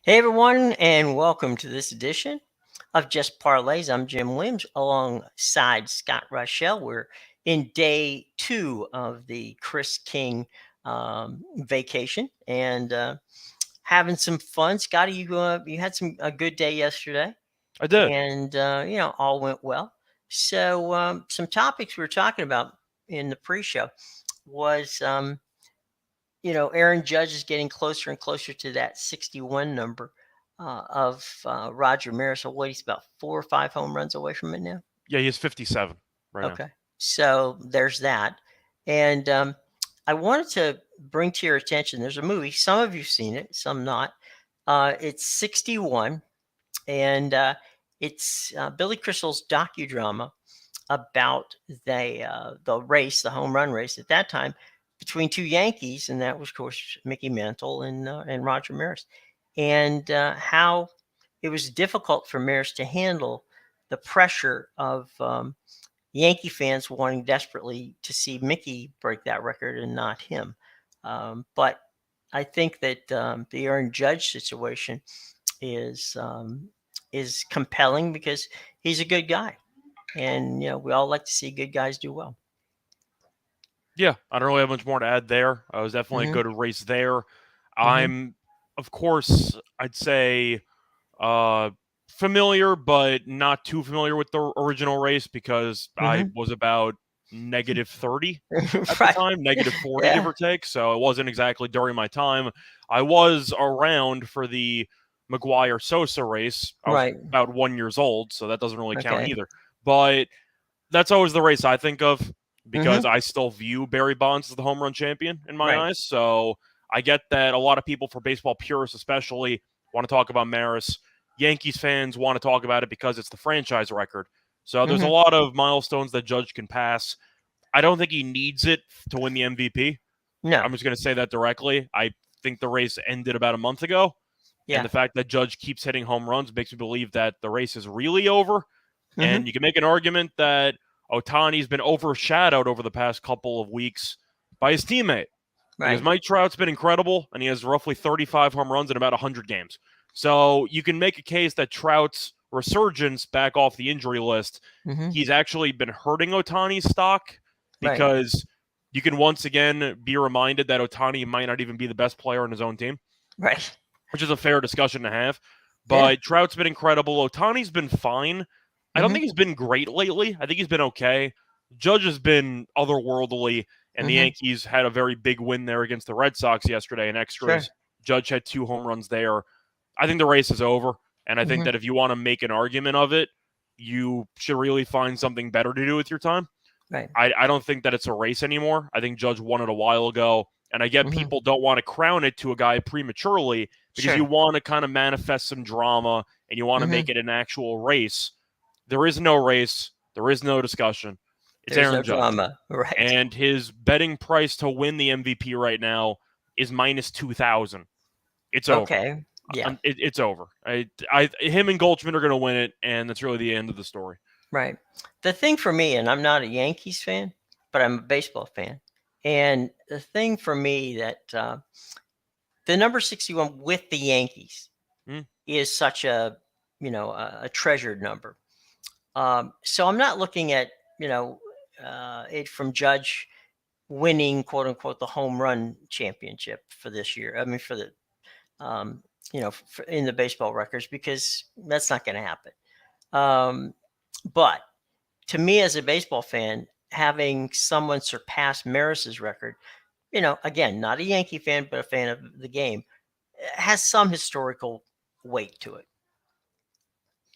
Hey everyone, and welcome to this edition of Just Parlays. I'm Jim Williams alongside Scott Rochelle. We're in day two of the Chris King vacation and having some fun. Scotty, you had a good day yesterday, I did. and all went well. So some topics we were talking about in the pre-show was Aaron Judge is getting closer and closer to that 61 number of Roger Maris. So what, he's about 4 or 5 home runs away from it now? Yeah, he's 57 right now. Okay. So there's that. And I wanted to bring to your attention, there's a movie. Some of you've seen it, some not. It's 61. And it's Billy Crystal's docudrama about the race, the home run race at that time between two Yankees, and that was, of course, Mickey Mantle and Roger Maris, and how it was difficult for Maris to handle the pressure of Yankee fans wanting desperately to see Mickey break that record and not him. But I think that the Aaron Judge situation is compelling because he's a good guy. And we all like to see good guys do well. Yeah, I don't really have much more to add there. It was definitely a good race there. I'm, of course, I'd say familiar, but not too familiar with the original race because I was about -30 at the time, -40, give or take. So it wasn't exactly during my time. I was around for the McGuire Sosa race. I was about 1 year old, so that doesn't really count either. But that's always the race I think of because I still view Barry Bonds as the home run champion in my eyes. So I get that a lot of people, for baseball purists especially, want to talk about Maris. Yankees fans want to talk about it because it's the franchise record. So there's a lot of milestones that Judge can pass. I don't think he needs it to win the MVP. No. I'm just going to say that directly. I think the race ended about a month ago. Yeah. And the fact that Judge keeps hitting home runs makes me believe that the race is really over. And you can make an argument that Ohtani's been overshadowed over the past couple of weeks by his teammate. Because Mike Trout's been incredible, and he has roughly 35 home runs in about 100 games. So you can make a case that Trout's resurgence back off the injury list, he's actually been hurting Ohtani's stock because you can once again be reminded that Ohtani might not even be the best player on his own team. Right. Which is a fair discussion to have. But Trout's been incredible. Ohtani's been fine. I don't think he's been great lately. I think he's been okay. Judge has been otherworldly, and the Yankees had a very big win there against the Red Sox yesterday in extras. Judge had 2 home runs there. I think the race is over, and I think that if you want to make an argument of it, you should really find something better to do with your time. Right. I don't think that it's a race anymore. I think Judge won it a while ago, and I get people don't want to crown it to a guy prematurely because you want to kind of manifest some drama and you want to make it an actual race. There is no race. There is no discussion. It's Aaron Judge. Drama. Right. And his betting price to win the MVP right now is -2,000. It's over. Okay. Yeah. It's over. Him and Goldschmidt are going to win it, and that's really the end of the story. Right. The thing for me, and I'm not a Yankees fan, but I'm a baseball fan. And the thing for me that the number 61 with the Yankees is such a treasured number. So I'm not looking at, it from Judge winning, quote unquote, the home run championship for this year. I mean, for the, in the baseball records, because that's not going to happen. But to me, as a baseball fan, having someone surpass Maris's record, again, not a Yankee fan, but a fan of the game, has some historical weight to it.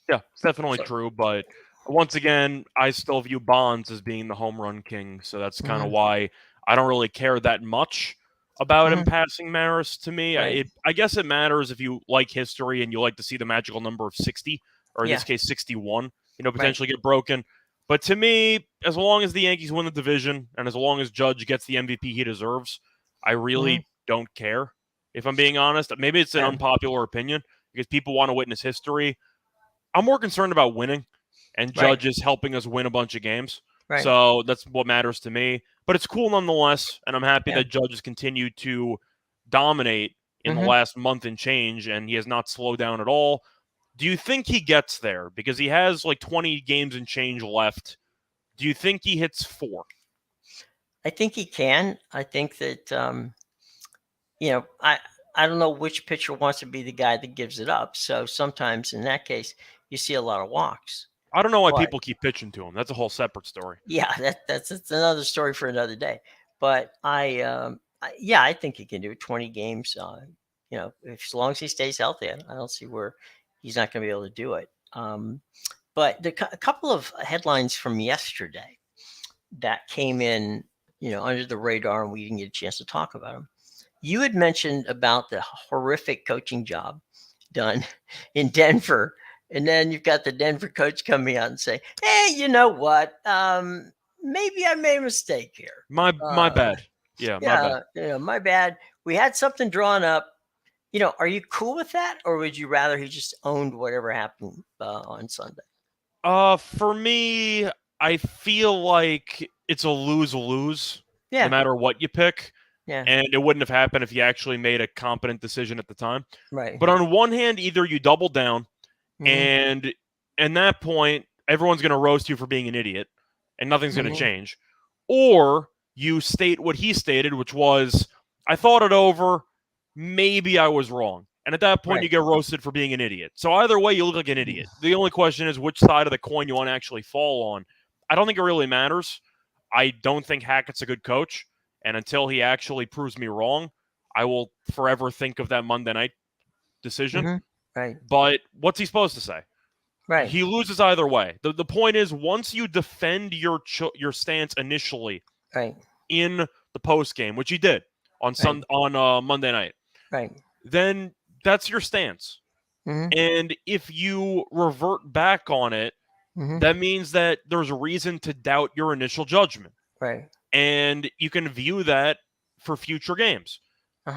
Yeah, it's definitely true. But once again, I still view Bonds as being the home run king. So that's kind of why I don't really care that much about him passing Maris to me. I guess it matters if you like history and you like to see the magical number of 60, or in this case, 61, potentially get broken. But to me, as long as the Yankees win the division and as long as Judge gets the MVP he deserves, I really don't care, if I'm being honest. Maybe it's an unpopular opinion because people want to witness history. I'm more concerned about winning, and Judge is helping us win a bunch of games. So that's what matters to me. But it's cool nonetheless, and I'm happy that Judge has continued to dominate in the last month and change, and he has not slowed down at all. Do you think he gets there? Because he has like 20 games and change left. Do you think he hits 4? I think he can. I think that, I don't know which pitcher wants to be the guy that gives it up. So sometimes in that case, you see a lot of walks. I don't know why people keep pitching to him. That's a whole separate story. Yeah, that's another story for another day. But I think he can do 20 games. As long as he stays healthy, I don't see where he's not going to be able to do it. But a couple of headlines from yesterday that came in, under the radar, and we didn't get a chance to talk about them. You had mentioned about the horrific coaching job done in Denver. And then you've got the Denver coach coming out and say, hey, you know what? Maybe I made a mistake here. My bad. Yeah, my bad. My bad. We had something drawn up. Are you cool with that? Or would you rather he just owned whatever happened on Sunday? For me, I feel like it's a lose-lose no matter what you pick. Yeah. And it wouldn't have happened if you actually made a competent decision at the time. Right. But on one hand, either you double down, and at that point, everyone's going to roast you for being an idiot, and nothing's going to change. Or you state what he stated, which was, I thought it over, maybe I was wrong. And at that point, you get roasted for being an idiot. So either way, you look like an idiot. The only question is which side of the coin you want to actually fall on. I don't think it really matters. I don't think Hackett's a good coach. And until he actually proves me wrong, I will forever think of that Monday night decision. Right. But what's he supposed to say? Right. He loses either way. The point is, once you defend your stance initially in the post game, which he did on Monday night, then that's your stance. And if you revert back on it, that means that there's a reason to doubt your initial judgment. Right. And you can view that for future games.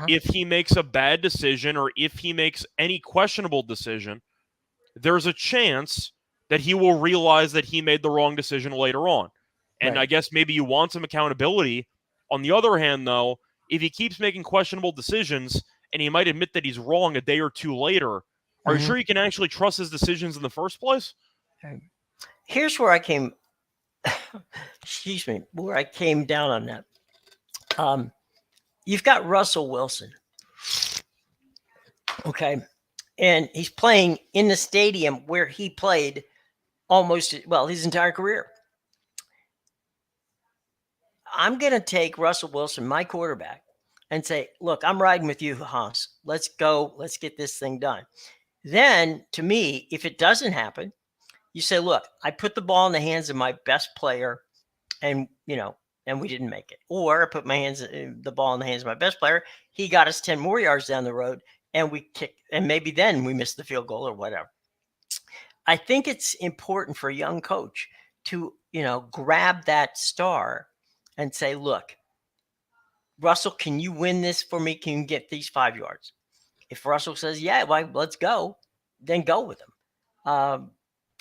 If he makes a bad decision or if he makes any questionable decision, there's a chance that he will realize that he made the wrong decision later on. And I guess maybe you want some accountability. On the other hand, though, if he keeps making questionable decisions and he might admit that he's wrong a day or two later, are you sure you can actually trust his decisions in the first place? Here's where I came where I came down on that. You've got Russell Wilson. Okay. And he's playing in the stadium where he played his entire career. I'm going to take Russell Wilson, my quarterback, and say, look, I'm riding with you, Haas. Let's go. Let's get this thing done. Then, to me, if it doesn't happen, you say, look, I put the ball in the hands of my best player and we didn't make it. Or I put the ball in the hands of my best player. He got us 10 more yards down the road and we kicked, and maybe then we missed the field goal or whatever. I think it's important for a young coach to, grab that star and say, look, Russell, can you win this for me? Can you get these 5 yards? If Russell says, yeah, well, let's go, then go with him.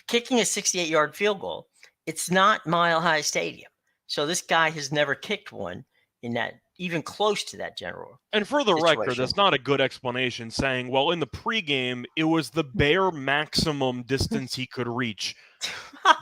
Kicking a 68-yard field goal, it's not Mile High Stadium. So this guy has never kicked one in that, even close to that general. And for the record, that's not a good explanation saying, well, in the pregame, it was the bare maximum distance he could reach.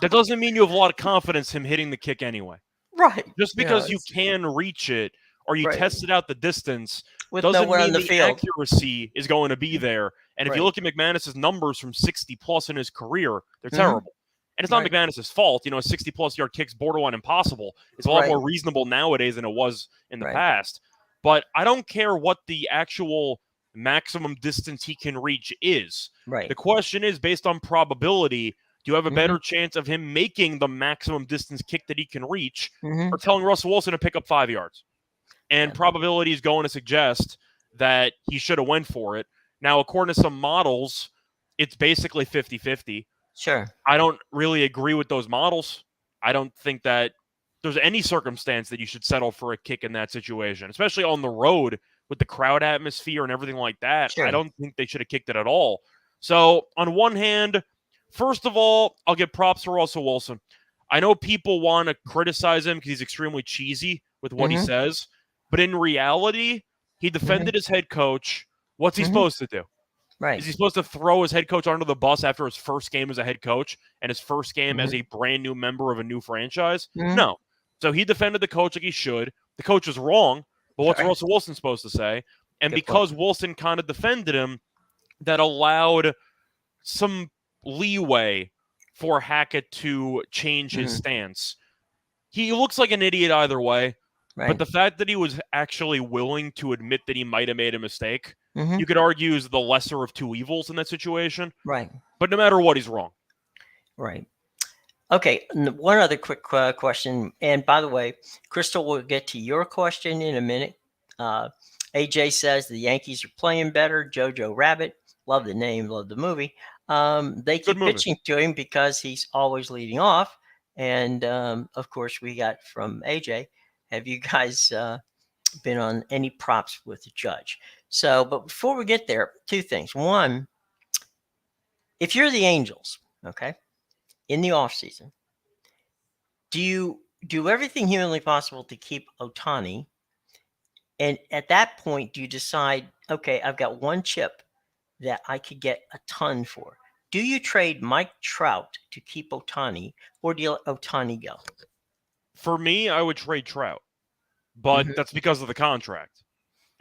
That doesn't mean you have a lot of confidence him hitting the kick anyway. Right. Just because you can reach it or you tested out the distance with doesn't nowhere mean on the field, accuracy is going to be there. And if you look at McManus's numbers from 60-plus in his career, they're terrible. And it's not McManus's fault. A 60-plus yard kick's borderline impossible. It's a lot more reasonable nowadays than it was in the past. But I don't care what the actual maximum distance he can reach is. Right. The question is, based on probability, do you have a better chance of him making the maximum distance kick that he can reach or telling Russell Wilson to pick up 5 yards? And probability is going to suggest that he should have went for it. Now, according to some models, it's basically 50-50. Sure. I don't really agree with those models. I don't think that there's any circumstance that you should settle for a kick in that situation, especially on the road with the crowd atmosphere and everything like that. Sure. I don't think they should have kicked it at all. So, on one hand, first of all, I'll give props to Russell Wilson. I know people want to criticize him because he's extremely cheesy with what he says, but in reality, he defended his head coach What's he supposed to do? Right. Is he supposed to throw his head coach under the bus after his first game as a head coach and his first game as a brand new member of a new franchise? No. So he defended the coach like he should. The coach was wrong, but what's Russell Wilson supposed to say? And because Wilson kind of defended him, that allowed some leeway for Hackett to change his stance. He looks like an idiot either way, but the fact that he was actually willing to admit that he might have made a mistake, you could argue is the lesser of two evils in that situation. Right. But no matter what, he's wrong. Right. Okay, one other quick question. And by the way, Crystal, will get to your question in a minute. AJ says the Yankees are playing better. Jojo Rabbit, love the name, love the movie. They keep pitching to him because he's always leading off. And, of course, we got from AJ, have you guys been on any props with the judge? So, but before we get there, two things. One, if you're the Angels, okay, in the offseason, do you do everything humanly possible to keep Ohtani? And at that point, do you decide, okay, I've got one chip that I could get a ton for? Do you trade Mike Trout to keep Ohtani, or do you let Ohtani go? For me, I would trade Trout, but that's because of the contract.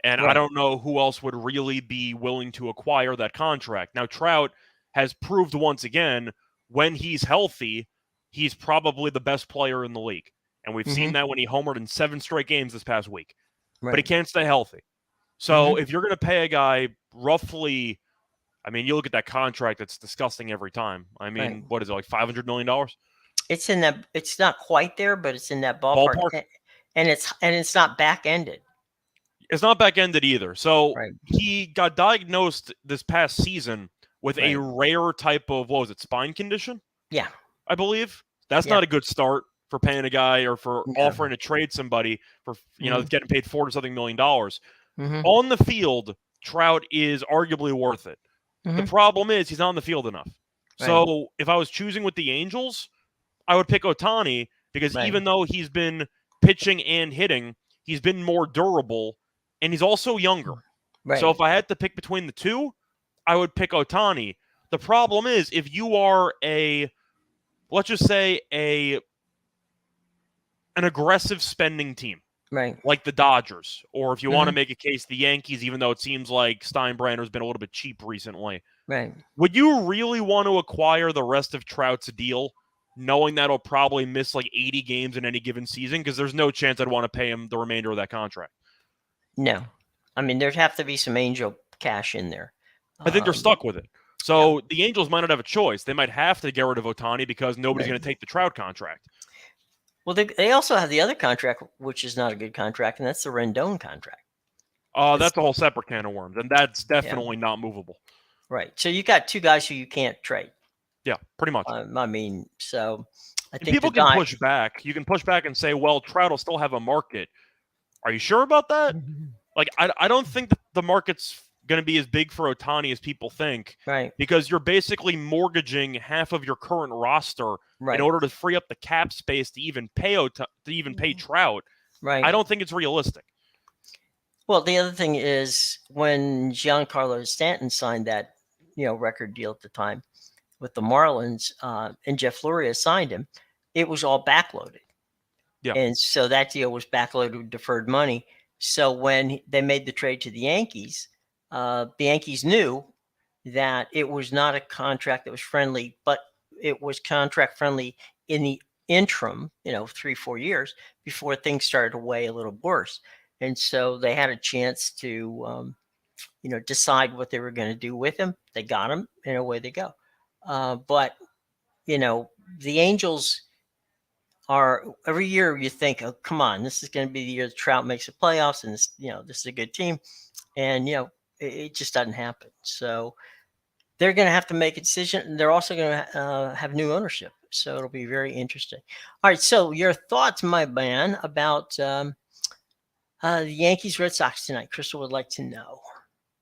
And I don't know who else would really be willing to acquire that contract. Now, Trout has proved once again, when he's healthy, he's probably the best player in the league. And we've seen that when he homered in 7 straight games this past week. But he can't stay healthy. So if you're going to pay a guy roughly, I mean, you look at that contract, it's disgusting every time. I mean, what is it, like $500 million? It's in that. It's not quite there, but it's in that ballpark. And it's not back-ended. It's not back-ended either. So he got diagnosed this past season with a rare type of, what was it, spine condition? Yeah. I believe. That's not a good start for paying a guy or for offering to trade somebody for, getting paid $40-something million. On the field, Trout is arguably worth it. The problem is he's not on the field enough. So if I was choosing with the Angels, I would pick Ohtani because even though he's been pitching and hitting, he's been more durable, and he's also younger. So if I had to pick between the two, I would pick Ohtani. The problem is if you are let's just say an aggressive spending team, like the Dodgers, or if you want to make a case, the Yankees, even though it seems like Steinbrenner's been a little bit cheap recently. Would you really want to acquire the rest of Trout's deal, knowing that he'll probably miss like 80 games in any given season? Because there's no chance I'd want to pay him the remainder of that contract. No. I mean, there'd have to be some Angel cash in there. I think they're stuck with it. So the Angels might not have a choice. They might have to get rid of Ohtani because nobody's going to take the Trout contract. Well, they also have the other contract, which is not a good contract, and that's the Rendon contract. That's a whole separate can of worms, and that's definitely not movable. Right. So you got two guys who you can't trade. Yeah, pretty much. I mean, so I think people can push back. You can push back and say, well, Trout will still have a market. Are you sure about that? Like, I don't think that the market's going to be as big for Ohtani as people think. Because you're basically mortgaging half of your current roster in order to free up the cap space to even pay Trout. I don't think it's realistic. Well, the other thing is when Giancarlo Stanton signed that, record deal at the time with the Marlins, and Jeff Luria signed him, it was all backloaded. Yeah. And so that deal was backloaded with deferred money. So when they made the trade to the Yankees knew that it was not a contract that was friendly, but it was contract friendly in the interim, 3-4 years before things started to weigh a little worse. And so they had a chance to, decide what they were going to do with him. They got him, and away they go. But, the Angels are, every year you think, oh, come on, this is going to be the year the Trout makes the playoffs, and this is a good team. And, it just doesn't happen. So they're going to have to make a decision. They're also going to have new ownership. So it'll be very interesting. All right. So your thoughts, my man, about the Yankees Red Sox tonight. Crystal would like to know.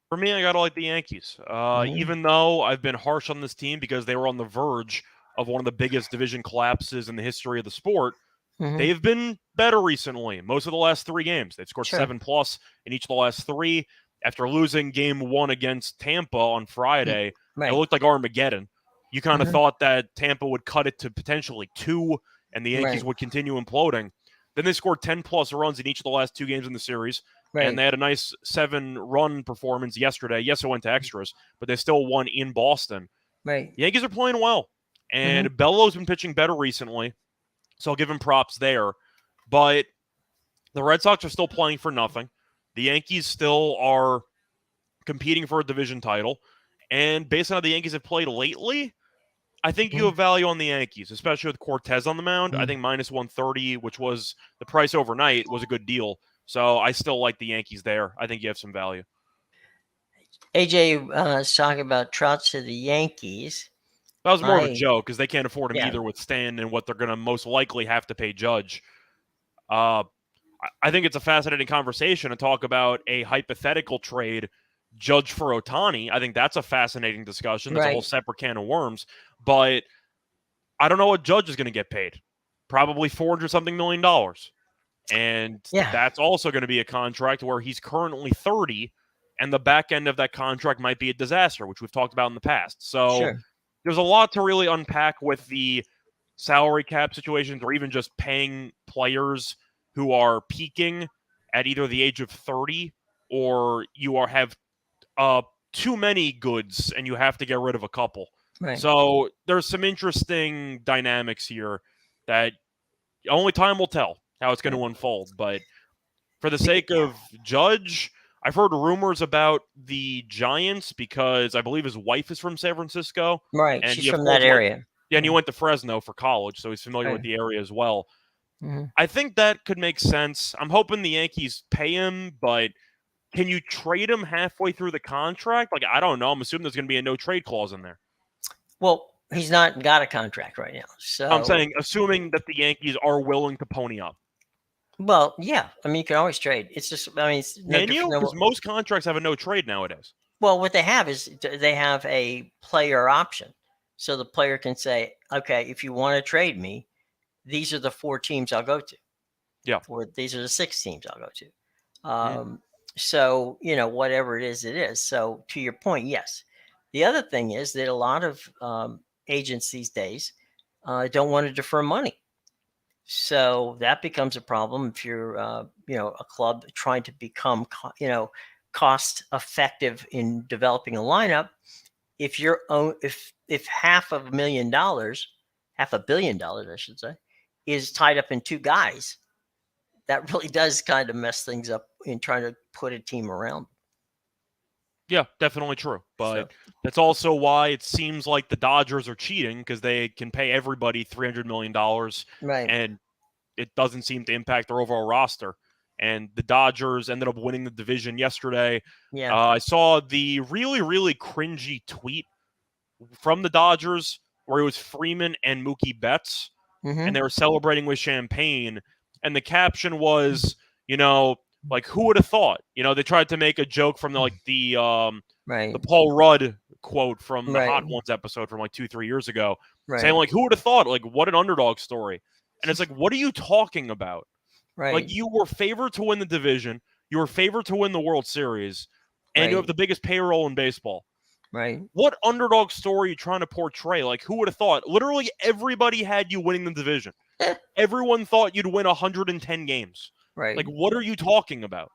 For me, I got to like the Yankees. Even though I've been harsh on this team because they were on the verge of one of the biggest division collapses in the history of the sport, they've been better recently. Most of the last 3 games, they've scored 7+ in each of the last 3. after losing game 1 against Tampa on Friday, it looked like Armageddon. You kind of thought that Tampa would cut it to potentially 2 and the Yankees would continue imploding. Then they scored 10-plus runs in each of the last 2 games in the series, and they had a nice 7-run performance yesterday. Yes, it went to extras, but they still won in Boston. Right. The Yankees are playing well, and Bello's been pitching better recently, so I'll give him props there. But the Red Sox are still playing for nothing. The Yankees still are competing for a division title, and based on how the Yankees have played lately, I think you have value on the Yankees, especially with Cortez on the mound. I think minus 130, which was the price overnight, was a good deal. So I still like the Yankees there. I think you have some value. AJ is talking about Trout to the Yankees. That was more of a joke because they can't afford him either with Stan and what they're going to most likely have to pay Judge. I think it's a fascinating conversation to talk about a hypothetical trade, Judge for Ohtani. I think that's a fascinating discussion. That's a whole separate can of worms. But I don't know what Judge is going to get paid. Probably $400-something million. And that's also going to be a contract where he's currently 30, and the back end of that contract might be a disaster, which we've talked about in the past. So there's a lot to really unpack with the salary cap situations, or even just paying players who are peaking at either the age of 30 or you have too many goods and you have to get rid of a couple. Right. So there's some interesting dynamics here that only time will tell how it's going to unfold. But for the sake of Judge, I've heard rumors about the Giants because I believe his wife is from San Francisco. Right, and she's from that area. And he went to Fresno for college, so he's familiar with the area as well. I think that could make sense. I'm hoping the Yankees pay him, but can you trade him halfway through the contract? Like, I don't know. I'm assuming there's going to be a no-trade clause in there. Well, he's not got a contract right now. So I'm saying, assuming that the Yankees are willing to pony up. Well, yeah. I mean, you can always trade. It's just, I mean, it's no different than because most contracts have a no-trade nowadays. Well, what they have is they have a player option. So the player can say, okay, if you want to trade me, these are the 4 teams I'll go to. Yeah. Or these are the 6 teams I'll go to. So, whatever it is. So to your point, yes. The other thing is that a lot of agents these days don't want to defer money. So that becomes a problem if you're, a club trying to become, cost effective in developing a lineup. If $500 million, $500 million, I should say, is tied up in 2 guys, that really does kind of mess things up in trying to put a team around. Yeah, definitely true. But that's also why it seems like the Dodgers are cheating, because they can pay everybody $300 million. Right. And it doesn't seem to impact their overall roster. And the Dodgers ended up winning the division yesterday. Yeah. I saw the really, really cringy tweet from the Dodgers where it was Freeman and Mookie Betts, and they were celebrating with champagne. And the caption was, like, who would have thought? They tried to make a joke from the Paul Rudd quote from the Hot Ones episode from 2-3 years ago, saying, like, who would have thought? Like, what an underdog story. And it's like, what are you talking about? Right. Like, you were favored to win the division. You were favored to win the World Series. And you have the biggest payroll in baseball. Right. What underdog story are you trying to portray? Like, who would have thought? Literally everybody had you winning the division. Everyone thought you'd win 110 games. Right. Like, what are you talking about?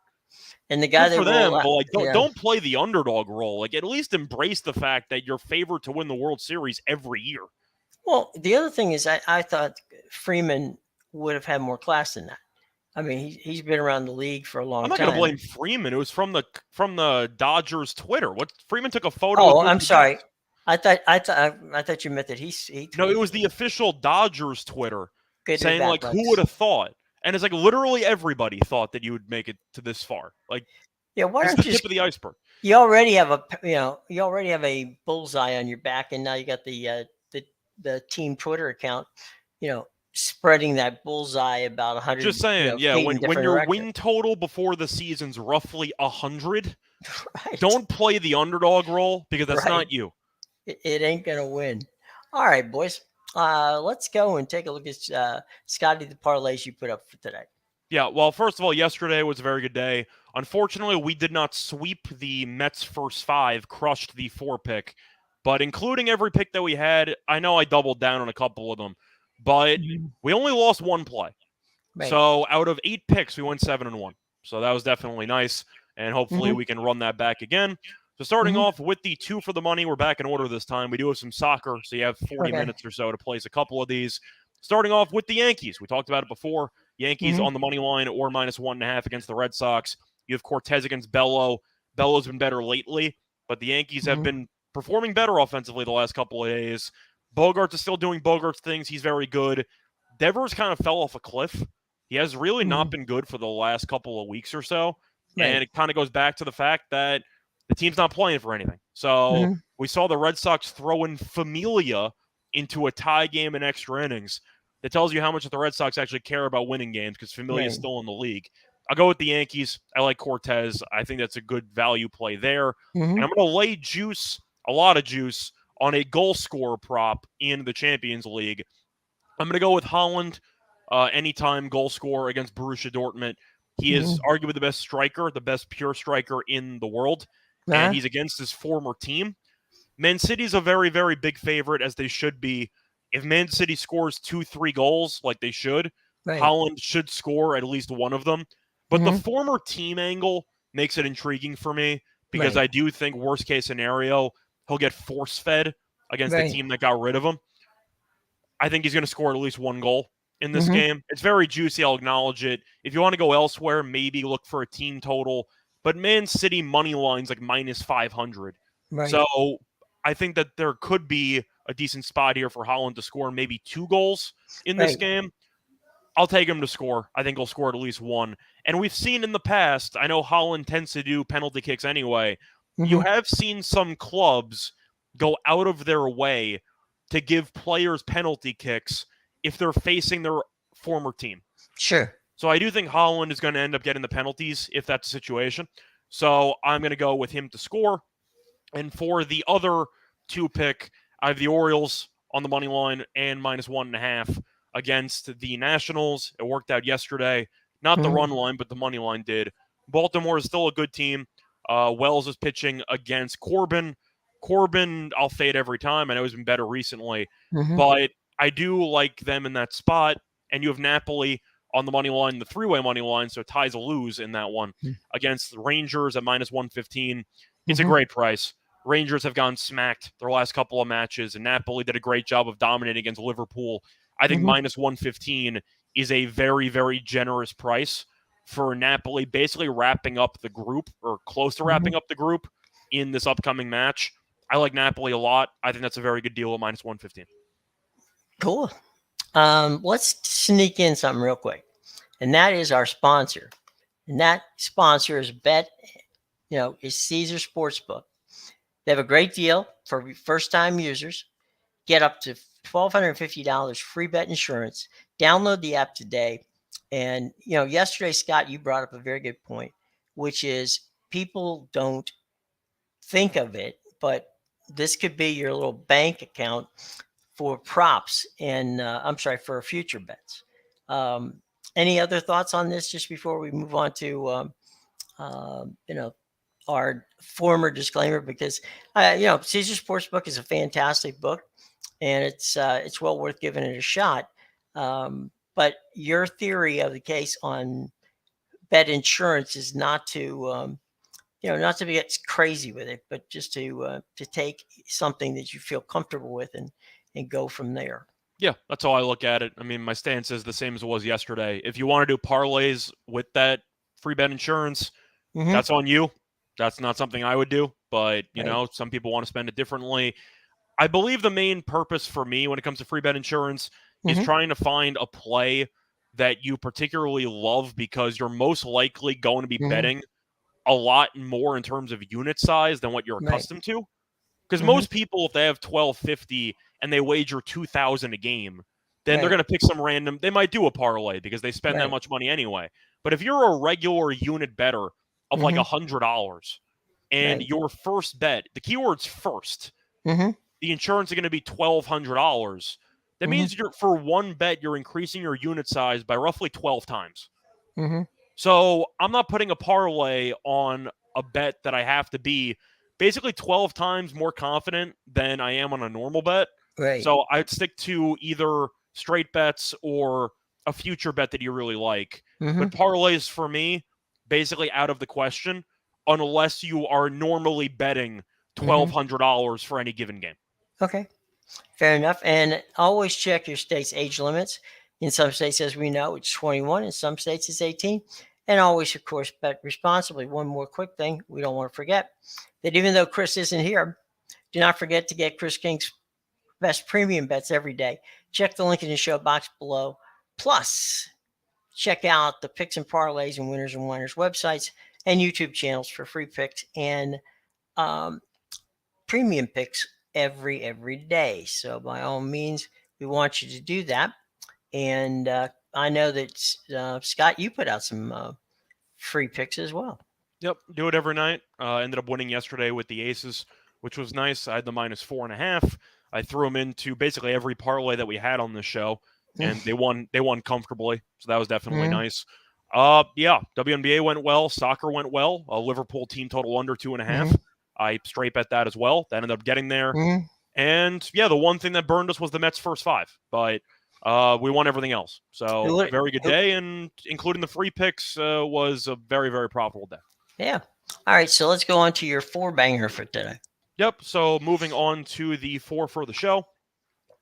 And the guy for them, but like, don't play the underdog role. Like, at least embrace the fact that you're favored to win the World Series every year. Well, the other thing is I thought Freeman would have had more class than that. I mean, he's been around the league for a long time. I'm not going to blame Freeman. It was from the Dodgers Twitter. What Freeman took a photo. Oh, I'm sorry. I thought you meant that he No, it was the official Dodgers Twitter saying, like, bucks. Who would have thought? And it's like literally everybody thought that you would make it to this far. Like, yeah, why it's don't the you tip of the iceberg. You already have a bullseye on your back, and now you got the team Twitter account, spreading that bullseye about 100. Just saying, when your win total before the season's roughly 100, don't play the underdog role, because that's not you. It ain't gonna win. All right, boys. Let's go and take a look at Scotty, the parlays you put up for today. Yeah, well, first of all, yesterday was a very good day. Unfortunately, we did not sweep the Mets' first 5, crushed the 4 pick. But including every pick that we had, I know I doubled down on a couple of them, but we only lost 1 play. Right. So out of 8 picks, we went 7-1. So that was definitely nice, and hopefully we can run that back again. So starting off with the 2 for the money, we're back in order this time. We do have some soccer, so you have 40 minutes or so to place a couple of these. Starting off with the Yankees. We talked about it before. Yankees on the money line or -1.5 against the Red Sox. You have Cortez against Bello. Bello's been better lately, but the Yankees have been performing better offensively the last couple of days. Bogarts is still doing Bogarts things. He's very good. Devers kind of fell off a cliff. He has really not been good for the last couple of weeks or so. Right. And it kind of goes back to the fact that the team's not playing for anything. So we saw the Red Sox throw in Familia into a tie game in extra innings. That tells you how much the Red Sox actually care about winning games because Familia is still in the league. I'll go with the Yankees. I like Cortez. I think that's a good value play there. And I'm going to lay juice, a lot of juice, on a goal scorer prop in the Champions League. I'm going to go with Holland, anytime goal scorer against Borussia Dortmund. He is arguably the best striker, the best pure striker in the world, and he's against his former team. Man City's a very, very big favorite, as they should be. If Man City scores 2-3 goals like they should, Holland should score at least one of them. But the former team angle makes it intriguing for me because I do think worst case scenario, he'll get force-fed against the team that got rid of him. I think he's going to score at least 1 goal in this game. It's very juicy. I'll acknowledge it. If you want to go elsewhere, maybe look for a team total. But Man City money line's like -500. So I think that there could be a decent spot here for Holland to score maybe 2 goals in this game. I'll take him to score. I think he'll score at least 1. And we've seen in the past, I know Holland tends to do penalty kicks anyway. You have seen some clubs go out of their way to give players penalty kicks if they're facing their former team. Sure. So I do think Holland is going to end up getting the penalties if that's the situation. So I'm going to go with him to score. And for the other 2 pick, I have the Orioles on the money line and -1.5 against the Nationals. It worked out yesterday. Not the run line, but the money line did. Baltimore is still a good team. Wells is pitching against Corbin. Corbin, I'll fade every time. I know he's been better recently. But I do like them in that spot. And you have Napoli on the money line, the 3-way money line, so ties a lose in that one against the Rangers at -115. It's a great price. Rangers have gone smacked their last couple of matches, and Napoli did a great job of dominating against Liverpool. I think -115 is a very, very generous price for Napoli, basically wrapping up the group, or close to wrapping up the group in this upcoming match. I like Napoli a lot. I think that's a very good deal at -115. Cool. Let's sneak in something real quick, and that is our sponsor. And that sponsor is is Caesar Sportsbook. They have a great deal for first-time users. Get up to $1,250 free bet insurance. Download the app today. And, yesterday, Scott, you brought up a very good point, which is people don't think of it, but this could be your little bank account for props and, for future bets. Any other thoughts on this just before we move on to, our former disclaimer? Because Caesar Sportsbook is a fantastic book, and it's well worth giving it a shot. But your theory of the case on bet insurance is not to not to get crazy with it, but just to take something that you feel comfortable with and go from there. Yeah, that's how I look at it. I mean, my stance is the same as it was yesterday. If you want to do parlays with that free bet insurance, that's on you. That's not something I would do, but, some people want to spend it differently. I believe the main purpose for me when it comes to free bet insurance is trying to find a play that you particularly love because you're most likely going to be betting a lot more in terms of unit size than what you're accustomed to. Because most people, if they have $1,250 and they wager $2,000 a game, then they're going to pick some random. They might do a parlay because they spend that much money anyway. But if you're a regular unit better of like $100 and your first bet, the keyword's first, the insurance is going to be $1,200. That means for one bet, you're increasing your unit size by roughly 12 times. Mm-hmm. So I'm not putting a parlay on a bet that I have to be basically 12 times more confident than I am on a normal bet. Right. So I'd stick to either straight bets or a future bet that you really like. Mm-hmm. But parlays for me, basically out of the question, unless you are normally betting $1,200 for any given game. Okay. Fair enough. And always check your state's age limits. In some states, as we know, it's 21. In some states, it's 18. And always, of course, bet responsibly. One more quick thing we don't want to forget that even though Chris isn't here, do not forget to get Chris King's best premium bets every day. Check the link in the show box below. Plus, check out the picks and parlays and winners and whiners websites and YouTube channels for free picks and premium picks every day. So by all means, we want you to do that. And I know that Scott, you put out some free picks as well. Yep, do it every night. Ended up winning yesterday with the aces, which was nice. I had the -4.5. I threw them into basically every parlay that we had on the show, and they won. They won comfortably, so that was definitely nice. Yeah, WNBA went well. Soccer went well. Liverpool team total under 2.5. I straight bet that as well. That ended up getting there. And yeah, the one thing that burned us was the Mets' first five, but we won everything else. So very good day, and including the free picks was a very, very profitable day. Yeah. All right, so let's go on to your four banger for today. Yep. So moving on to the four for the show,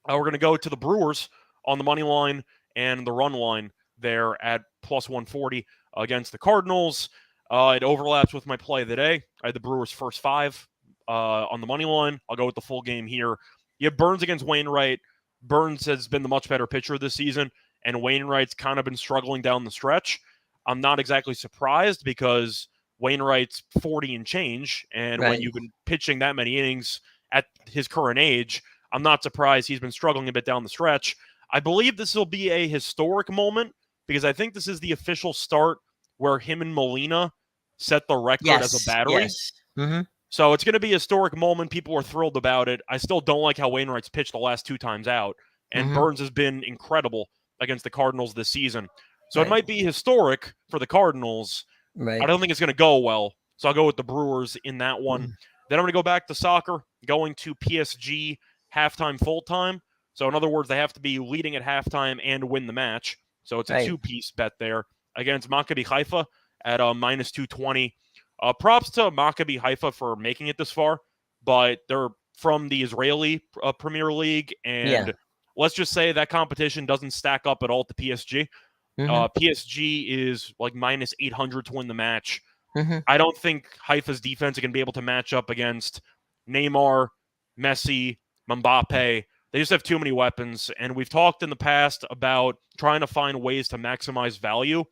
we're going to go to the Brewers on the money line and the run line there at +140 against the Cardinals. It overlaps with my play of the day. I had the Brewers' first five on the money line. I'll go with the full game here. You have Burns against Wainwright. Burns has been the much better pitcher this season, and Wainwright's kind of been struggling down the stretch. I'm not exactly surprised because Wainwright's 40 and change, and when you've been pitching that many innings at his current age, I'm not surprised he's been struggling a bit down the stretch. I believe this will be a historic moment because I think this is the official start where him and Molina set the record as a battery. Yes. So it's going to be a historic moment. People are thrilled about it. I still don't like how Wainwright's pitched the last two times out, and Burns has been incredible against the Cardinals this season. So it might be historic for the Cardinals. I don't think it's going to go well, so I'll go with the Brewers in that one. Then I'm going to go back to soccer, going to PSG halftime, full-time. So in other words, they have to be leading at halftime and win the match. So it's a two-piece bet there against Maccabi Haifa at -220. Props to Maccabi Haifa for making it this far, but they're from the Israeli Premier League, and let's just say that competition doesn't stack up at all to PSG. PSG is like -800 to win the match. I don't think Haifa's defense is going to be able to match up against Neymar, Messi, Mbappe. They just have too many weapons, and we've talked in the past about trying to find ways to maximize value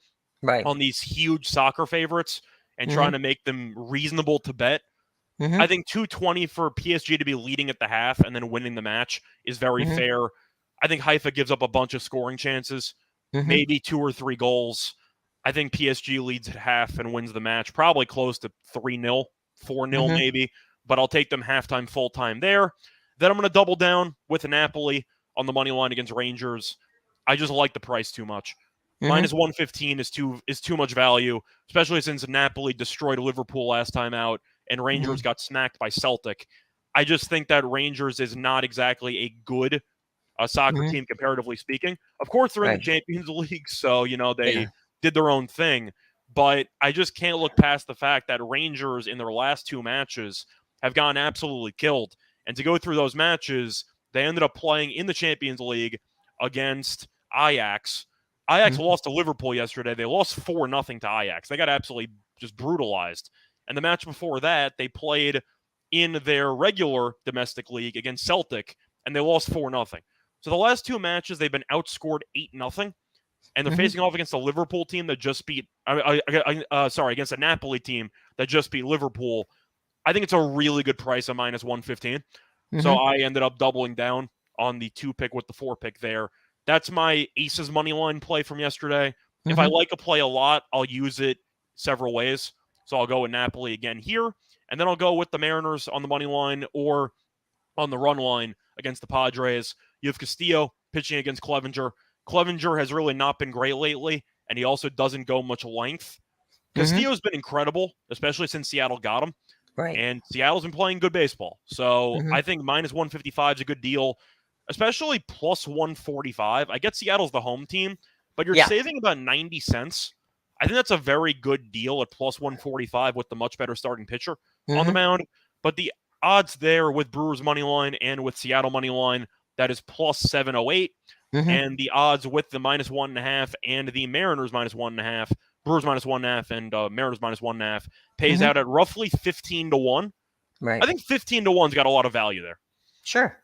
on these huge soccer favorites and trying to make them reasonable to bet. I think 220 for PSG to be leading at the half and then winning the match is very fair. I think Haifa gives up a bunch of scoring chances, maybe 2 or 3 goals. I think PSG leads at half and wins the match, probably close to 3-0, 4-0 maybe, but I'll take them halftime, full-time there. Then I'm going to double down with Napoli on the money line against Rangers. I just like the price too much. -115 is too much value, especially since Napoli destroyed Liverpool last time out and Rangers got smacked by Celtic. I just think that Rangers is not exactly a good soccer team, comparatively speaking. Of course, they're in the Champions League, so, they did their own thing. But I just can't look past the fact that Rangers in their last 2 matches have gotten absolutely killed. And to go through those matches, they ended up playing in the Champions League against Ajax. Ajax lost to Liverpool yesterday. They lost 4-0 to Ajax. They got absolutely just brutalized. And the match before that, they played in their regular domestic league against Celtic, and they lost 4-0. So the last 2 matches, they've been outscored 8-0, and they're facing off against a Liverpool team that just beat against a Napoli team that just beat Liverpool. I think it's a really good price of -115. So I ended up doubling down on the 2 pick with the 4 pick there. That's my Aces money line play from yesterday. If I like a play a lot, I'll use it several ways. So I'll go with Napoli again here, and then I'll go with the Mariners on the money line or on the run line against the Padres. You have Castillo pitching against Clevenger. Clevenger has really not been great lately, and he also doesn't go much length. Castillo's been incredible, especially since Seattle got him. Right. And Seattle's been playing good baseball. So I think minus 155 is a good deal, especially plus 145. I get Seattle's the home team, but you're saving about 90 cents. I think that's a very good deal at plus 145 with the much better starting pitcher on the mound. But the odds there with Brewers money line and with Seattle money line, that is plus 708. And the odds with the minus 1.5 and the Mariners minus 1.5, Brewers minus 1.5 and Mariners minus 1.5 pays out at roughly 15 to 1. Right. I think 15 to 1's got a lot of value there. Sure.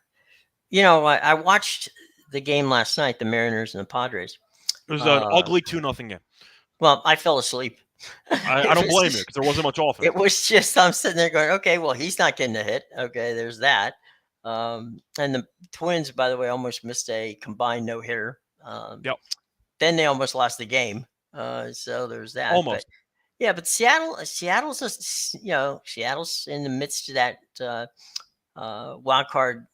You know, I watched the game last night, the Mariners and the Padres. It was an ugly 2-0 game. Well, I fell asleep. I don't blame you because there wasn't much offense. It was just, I'm sitting there going, okay, well, he's not getting a hit. Okay, there's that. And the Twins, by the way, almost missed a combined no-hitter. Then they almost lost the game. So there's that. Almost. But Seattle's in the midst of that wild card,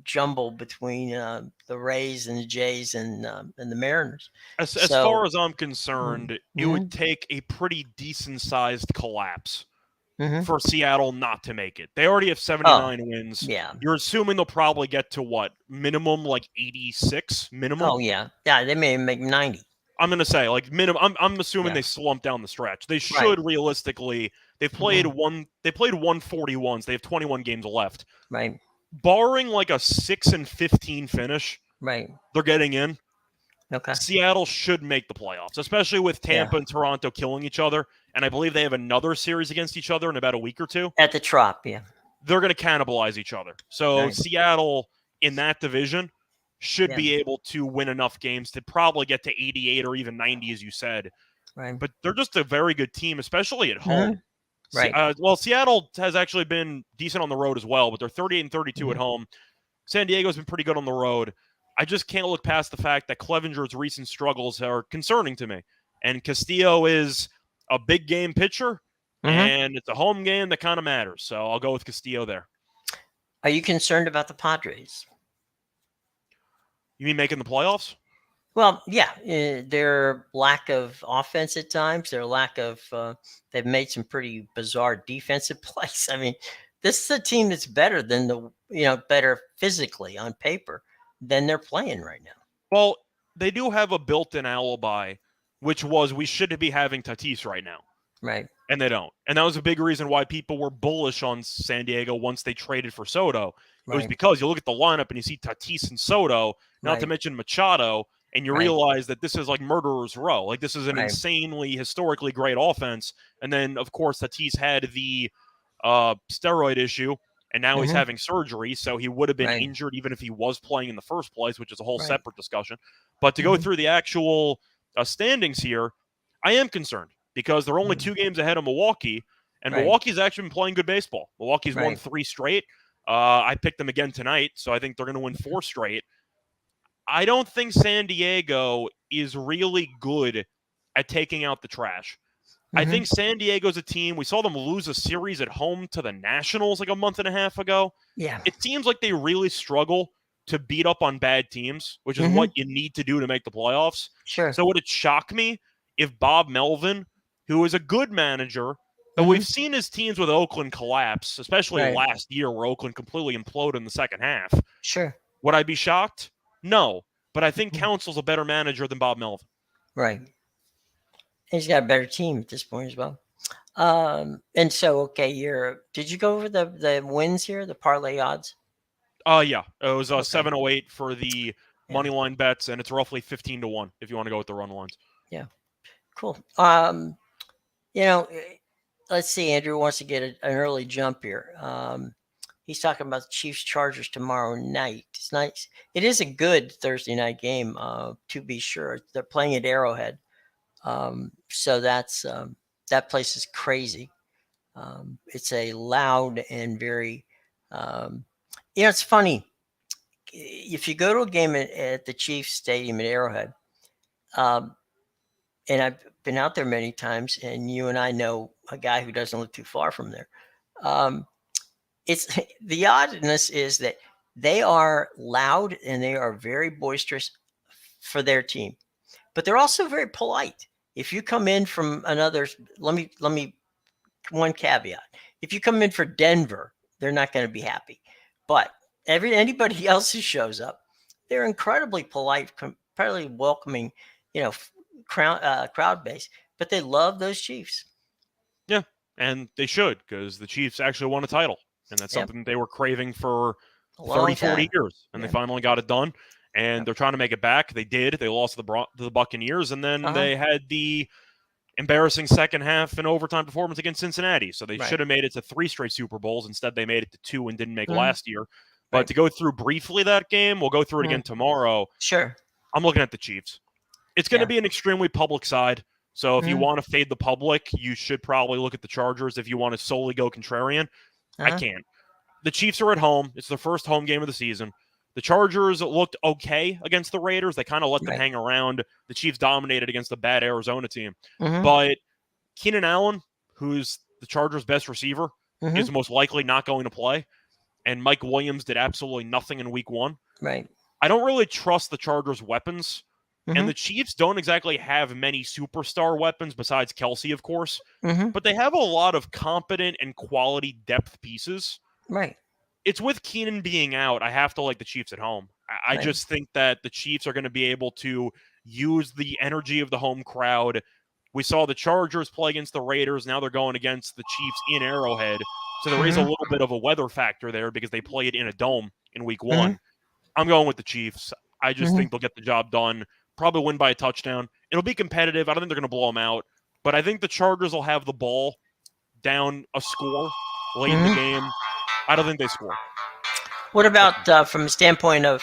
jumble between the Rays and the Jays and the Mariners. As far as I'm concerned, it would take a pretty decent-sized collapse for Seattle not to make it. They already have 79 wins. Yeah. You're assuming they'll probably get to what? Minimum like 86 minimum? Oh, yeah. Yeah, they may make 90. I'm going to say like minimum. I'm assuming they slump down the stretch. They should realistically. They've played 141. So they have 21 games left. Right. Barring like a 6-15 finish, they're getting in. Okay. Seattle should make the playoffs, especially with Tampa and Toronto killing each other. And I believe they have another series against each other in about a week or two. At the Trop, yeah. They're going to cannibalize each other. So Seattle in that division should be able to win enough games to probably get to 88 or even 90, as you said. Right. But they're just a very good team, especially at home. Right. Well, Seattle has actually been decent on the road as well, but they're 38-32 at home. San Diego's been pretty good on the road. I just can't look past the fact that Clevenger's recent struggles are concerning to me. And Castillo is a big game pitcher, and it's a home game that kind of matters. So I'll go with Castillo there. Are you concerned about the Padres? You mean making the playoffs? Well, yeah. Their lack of offense at times, their lack of they've made some pretty bizarre defensive plays. I mean, this is a team that's better than better physically on paper than they're playing right now. Well, they do have a built-in alibi, which was we should be having Tatis right now. Right. And they don't. And that was a big reason why people were bullish on San Diego once they traded for Soto. It was because you look at the lineup and you see Tatis and Soto, not to mention Machado, and you realize that this is like murderer's row. Like this is an insanely, historically great offense. And then, of course, Tatis had the steroid issue. And now he's having surgery, so he would have been injured even if he was playing in the first place, which is a whole separate discussion. But to go through the actual standings here, I am concerned because they're only 2 games ahead of Milwaukee, and Milwaukee's actually been playing good baseball. Milwaukee's won 3 straight. I picked them again tonight, so I think they're going to win 4 straight. I don't think San Diego is really good at taking out the trash. I think San Diego's a team. We saw them lose a series at home to the Nationals like a month and a half ago. Yeah. It seems like they really struggle to beat up on bad teams, which is what you need to do to make the playoffs. Sure. So would it shock me if Bob Melvin, who is a good manager, but we've seen his teams with Oakland collapse, especially last year where Oakland completely imploded in the second half. Sure. Would I be shocked? No. But I think Council's a better manager than Bob Melvin. Right. He's got a better team at this point as well. And so, okay, did you go over the wins here, the parlay odds? Yeah. It was 708 for the money line bets, and it's roughly 15 to 1 if you want to go with the run lines. Yeah. Cool. Let's see. Andrew wants to get an early jump here. He's talking about the Chiefs Chargers tomorrow night. It's nice. It is a good Thursday night game, to be sure. They're playing at Arrowhead. So that's that place is crazy. It's a loud and very, it's funny. If you go to a game at the Chiefs Stadium at Arrowhead, and I've been out there many times, and you and I know a guy who doesn't live too far from there. It's the oddness is that they are loud and they are very boisterous for their team. but they're also very polite. If you come in from another, let me one caveat. If you come in for Denver, they're not going to be happy. But anybody else who shows up, they're incredibly polite, incredibly welcoming, crowd base. But they love those Chiefs. Yeah, and they should, because the Chiefs actually won a title, and that's something they were craving for 30, 40 years, and they finally got it done. And they're trying to make it back. They did. They lost to the Buccaneers, and then they had the embarrassing second half and overtime performance against Cincinnati. So they should have made it to 3 straight Super Bowls. Instead, they made it to 2 and didn't make last year. But to go through briefly that game, we'll go through it again tomorrow. Sure. I'm looking at the Chiefs. It's going to be an extremely public side. So if you want to fade the public, you should probably look at the Chargers. If you want to solely go contrarian, I can't. The Chiefs are at home. It's their first home game of the season. The Chargers looked okay against the Raiders. They kind of let them hang around. The Chiefs dominated against a bad Arizona team. But Keenan Allen, who's the Chargers' best receiver, is most likely not going to play. And Mike Williams did absolutely nothing in week 1. Right. I don't really trust the Chargers' weapons. And the Chiefs don't exactly have many superstar weapons besides Kelsey, of course. But they have a lot of competent and quality depth pieces. Right. It's with Keenan being out, I have to like the Chiefs at home. I just think that the Chiefs are going to be able to use the energy of the home crowd. We saw the Chargers play against the Raiders. Now they're going against the Chiefs in Arrowhead. So there is a little bit of a weather factor there because they played in a dome in week 1. I'm going with the Chiefs. I just think they'll get the job done. Probably win by a touchdown. It'll be competitive. I don't think they're going to blow them out. But I think the Chargers will have the ball down a score late in the game. I don't think they score. What about from the standpoint of,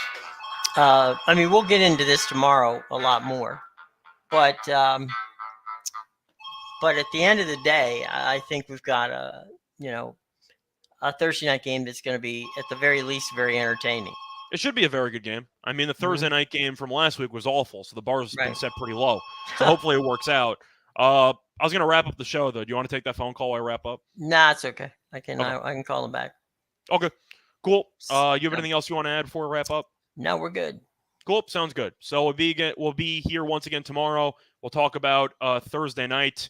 we'll get into this tomorrow a lot more, but at the end of the day, I think we've got a Thursday night game that's going to be, at the very least, very entertaining. It should be a very good game. I mean, the Thursday night game from last week was awful, so the bar's been set pretty low. So hopefully it works out. I was going to wrap up the show, though. Do you want to take that phone call while I wrap up? Nah, it's okay. I can call them back. Okay, cool. You have anything else you want to add before we wrap up? No, we're good. Cool, sounds good. So we'll be here once again tomorrow. We'll talk about Thursday night.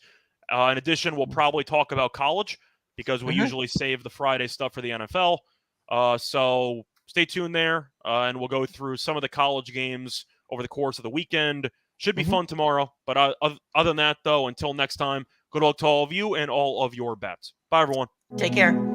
In addition, we'll probably talk about college because we usually save the Friday stuff for the NFL. So stay tuned there, and we'll go through some of the college games over the course of the weekend. Should be fun tomorrow. But other than that, though, until next time, good luck to all of you and all of your bets. Bye, everyone. Take care.